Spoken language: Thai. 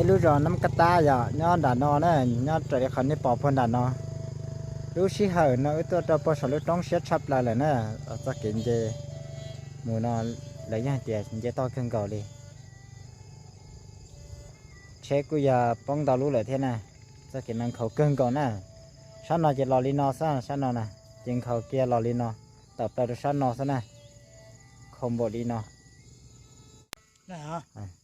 รู้รอน้ำกระตาอย่าย้อนด่านนอนะย้อนใจขันนี่ปอบพ่นด่านนอรู้ชิเหอนะตัวปอสลุต้องเช็ดชับลายเลยนะจะกินเจหมูนอนเลยย่างเตี๋ยเจต่อขึ้นก่อนเลยเช็คกูอย่าป้องดาวรู้เลยเท่น่ะจะกินมันเขาเกินก่อนนะฉันนอจะรอลีนอซะฉันนอนะจึงเขาเกียร์รอลีนอต่อไปฉันนอซะนะคอมโบลีนอ นะฮะ